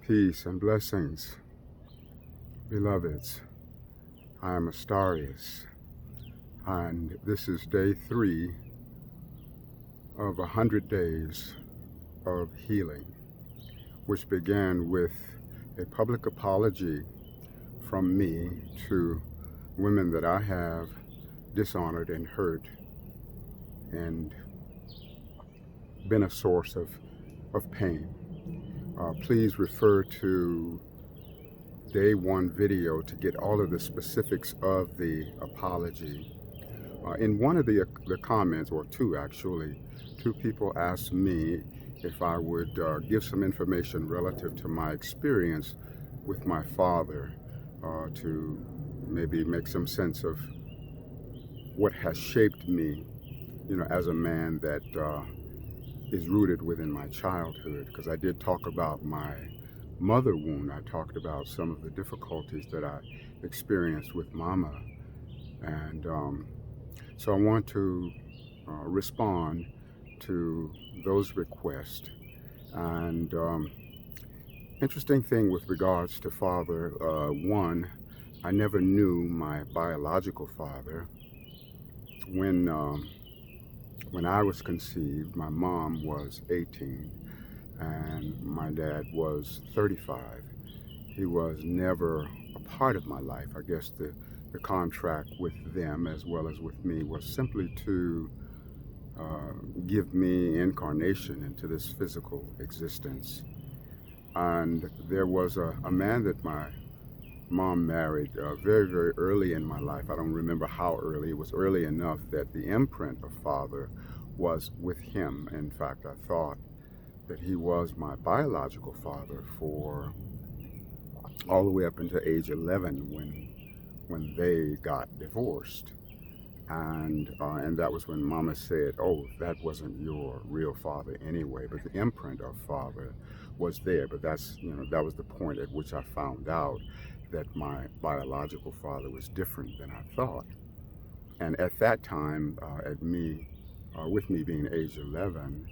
Peace and blessings, beloveds. I am Astarius, and this is day 3 of 100 days of healing, which began with a public apology from me to women that I have dishonored and hurt and been a source of pain. Please refer to day 1 video to get all of the specifics of the apology. In one of the comments, or two actually, 2 people asked me if I would give some information relative to my experience with my father, to maybe make some sense of what has shaped me, as a man that is rooted within my childhood. Because I did talk about my mother wound. I talked about some of the difficulties that I experienced with Mama, and so I want to respond to those requests. And interesting thing with regards to father, one, I never knew my biological father. When I was conceived, my mom was 18 and my dad was 35. He was never a part of my life. I guess the contract with them as well as with me was simply to give me incarnation into this physical existence. And there was a man that my mom married very, very early in my life. I don't remember how early. It was early enough that the imprint of father was with him. In fact, I thought that he was my biological father for all the way up until age 11 when they got divorced. And that was when Mama said, oh, that wasn't your real father anyway, but the imprint of father was there. But that's, that was the point at which I found out that my biological father was different than I thought. And at that time, with me being age 11,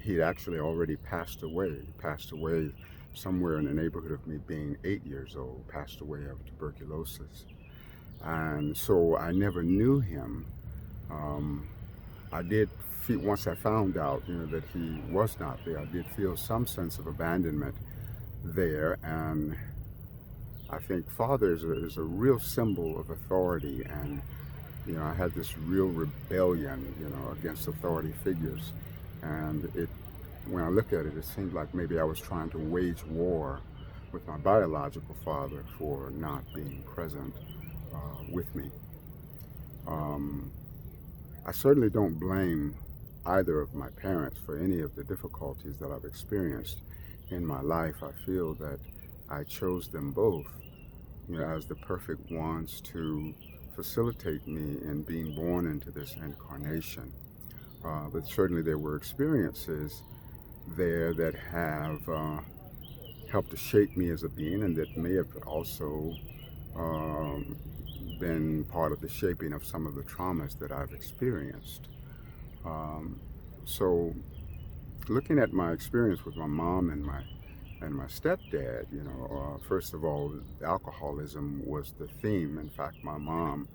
he'd actually already passed away somewhere in the neighborhood of me being 8 years old, passed away of tuberculosis. And so I never knew him. I did feel, once I found out, that he was not there, I did feel some sense of abandonment there. And I think father is a real symbol of authority. And, I had this real rebellion, against authority figures. And when I look at it, it seemed like maybe I was trying to wage war with my biological father for not being present with me. I certainly don't blame either of my parents for any of the difficulties that I've experienced in my life. I feel that I chose them both, as the perfect ones to facilitate me in being born into this incarnation. But certainly there were experiences there that have helped to shape me as a being, and that may have also been part of the shaping of some of the traumas that I've experienced. So looking at my experience with my mom and my stepdad, first of all, alcoholism was the theme. In fact, my mom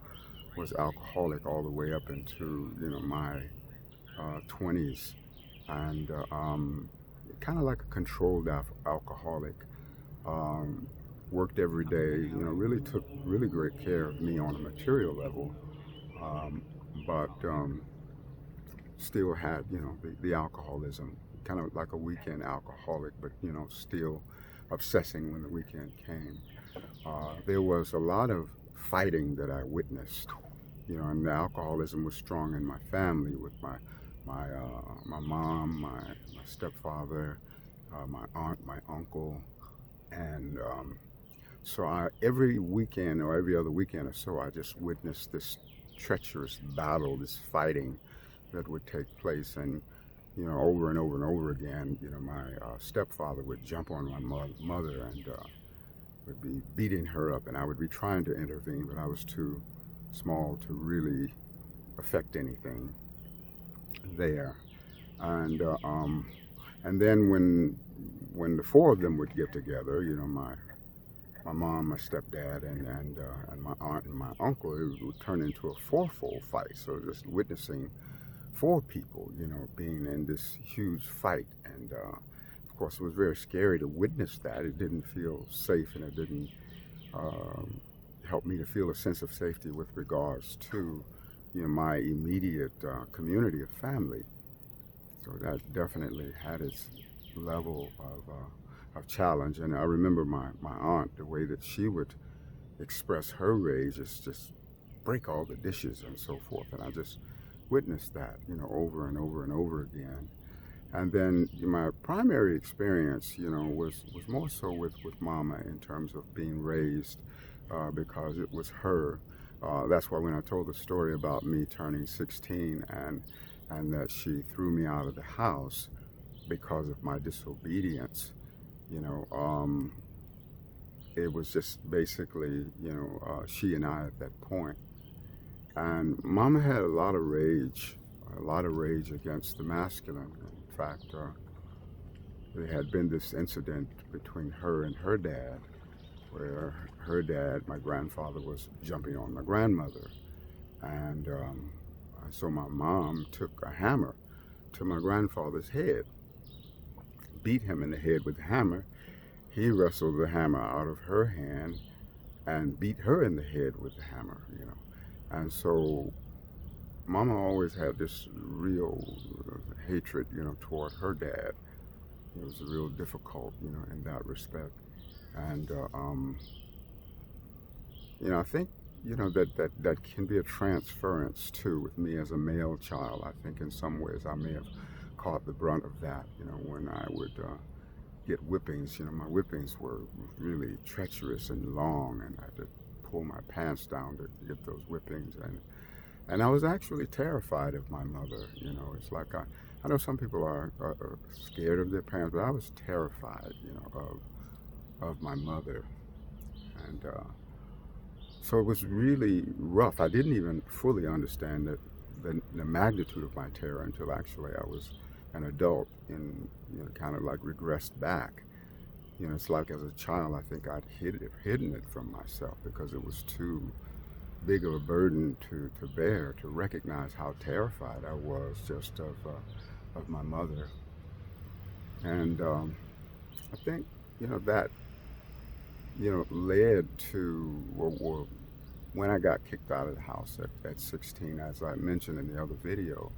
was alcoholic all the way up into, my 20s, and kind of like a controlled alcoholic. Worked every day, really took really great care of me on a material level, but still had, the alcoholism, kind of like a weekend alcoholic, but, still obsessing when the weekend came. There was a lot of fighting that I witnessed, and the alcoholism was strong in my family with my mom, my stepfather, my aunt, my uncle, and so every weekend or every other weekend or so, I just witnessed this treacherous battle, this fighting that would take place. And, over and over and over again, my stepfather would jump on my mother and would be beating her up. And I would be trying to intervene, but I was too small to really affect anything there. And then when when the four of them would get together, my mom, my stepdad, and my aunt and my uncle, it would turn into a fourfold fight. So just witnessing four people, being in this huge fight, and of course it was very scary to witness that. It didn't feel safe, and it didn't um, help me to feel a sense of safety with regards to my immediate community of family. So that definitely had its level of challenge. And I remember my aunt, the way that she would express her rage is just break all the dishes and so forth. And I just witnessed that, over and over and over again. And then my primary experience, was more so with Mama in terms of being raised, because it was her. That's why when I told the story about me turning 16 and that she threw me out of the house because of my disobedience, you know, um, it was just basically, she and I at that point. And Mama had a lot of rage against the masculine. In fact, there had been this incident between her and her dad, where her dad, my grandfather, was jumping on my grandmother. And so my mom took a hammer to my grandfather's head, beat him in the head with the hammer. He wrestled the hammer out of her hand and beat her in the head with the hammer. And so Mama always had this real hatred, toward her dad. It was real difficult, in that respect. And, I think, that can be a transference too with me as a male child. I think in some ways I may have caught the brunt of that, when I would get whippings. My whippings were really treacherous and long, and I had to pull my pants down to get those whippings. And I was actually terrified of my mother. It's like I know some people are scared of their parents, but I was terrified, of my mother. And so it was really rough. I didn't even fully understand the magnitude of my terror until actually I was an adult and kind of like regressed back. It's like as a child, I think I'd hidden it from myself because it was too big of a burden to bear, to recognize how terrified I was just of my mother. And I think, that, led to, or when I got kicked out of the house at 16, as I mentioned in the other video,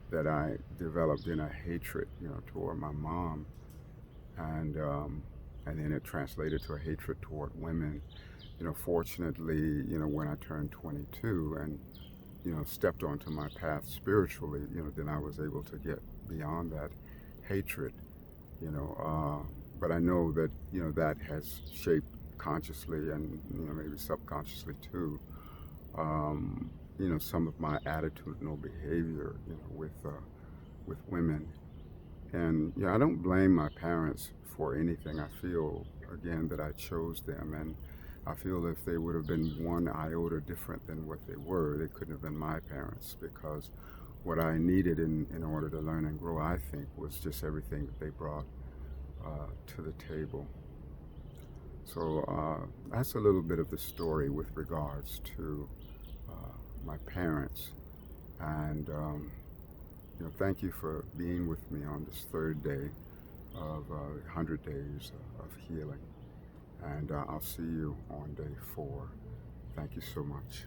that I developed in a hatred, toward my mom, and then it translated to a hatred toward women. Fortunately, when I turned 22 and stepped onto my path spiritually, then I was able to get beyond that hatred. But I know that that has shaped consciously and maybe subconsciously too. Some of my attitudinal behavior, with women. And I don't blame my parents for anything. I feel again that I chose them, and I feel if they would have been one iota different than what they were, they couldn't have been my parents, because what I needed in order to learn and grow, I think, was just everything that they brought to the table. So that's a little bit of the story with regards to my parents. And thank you for being with me on this third day of 100 days of healing. And I'll see you on day 4. Thank you so much.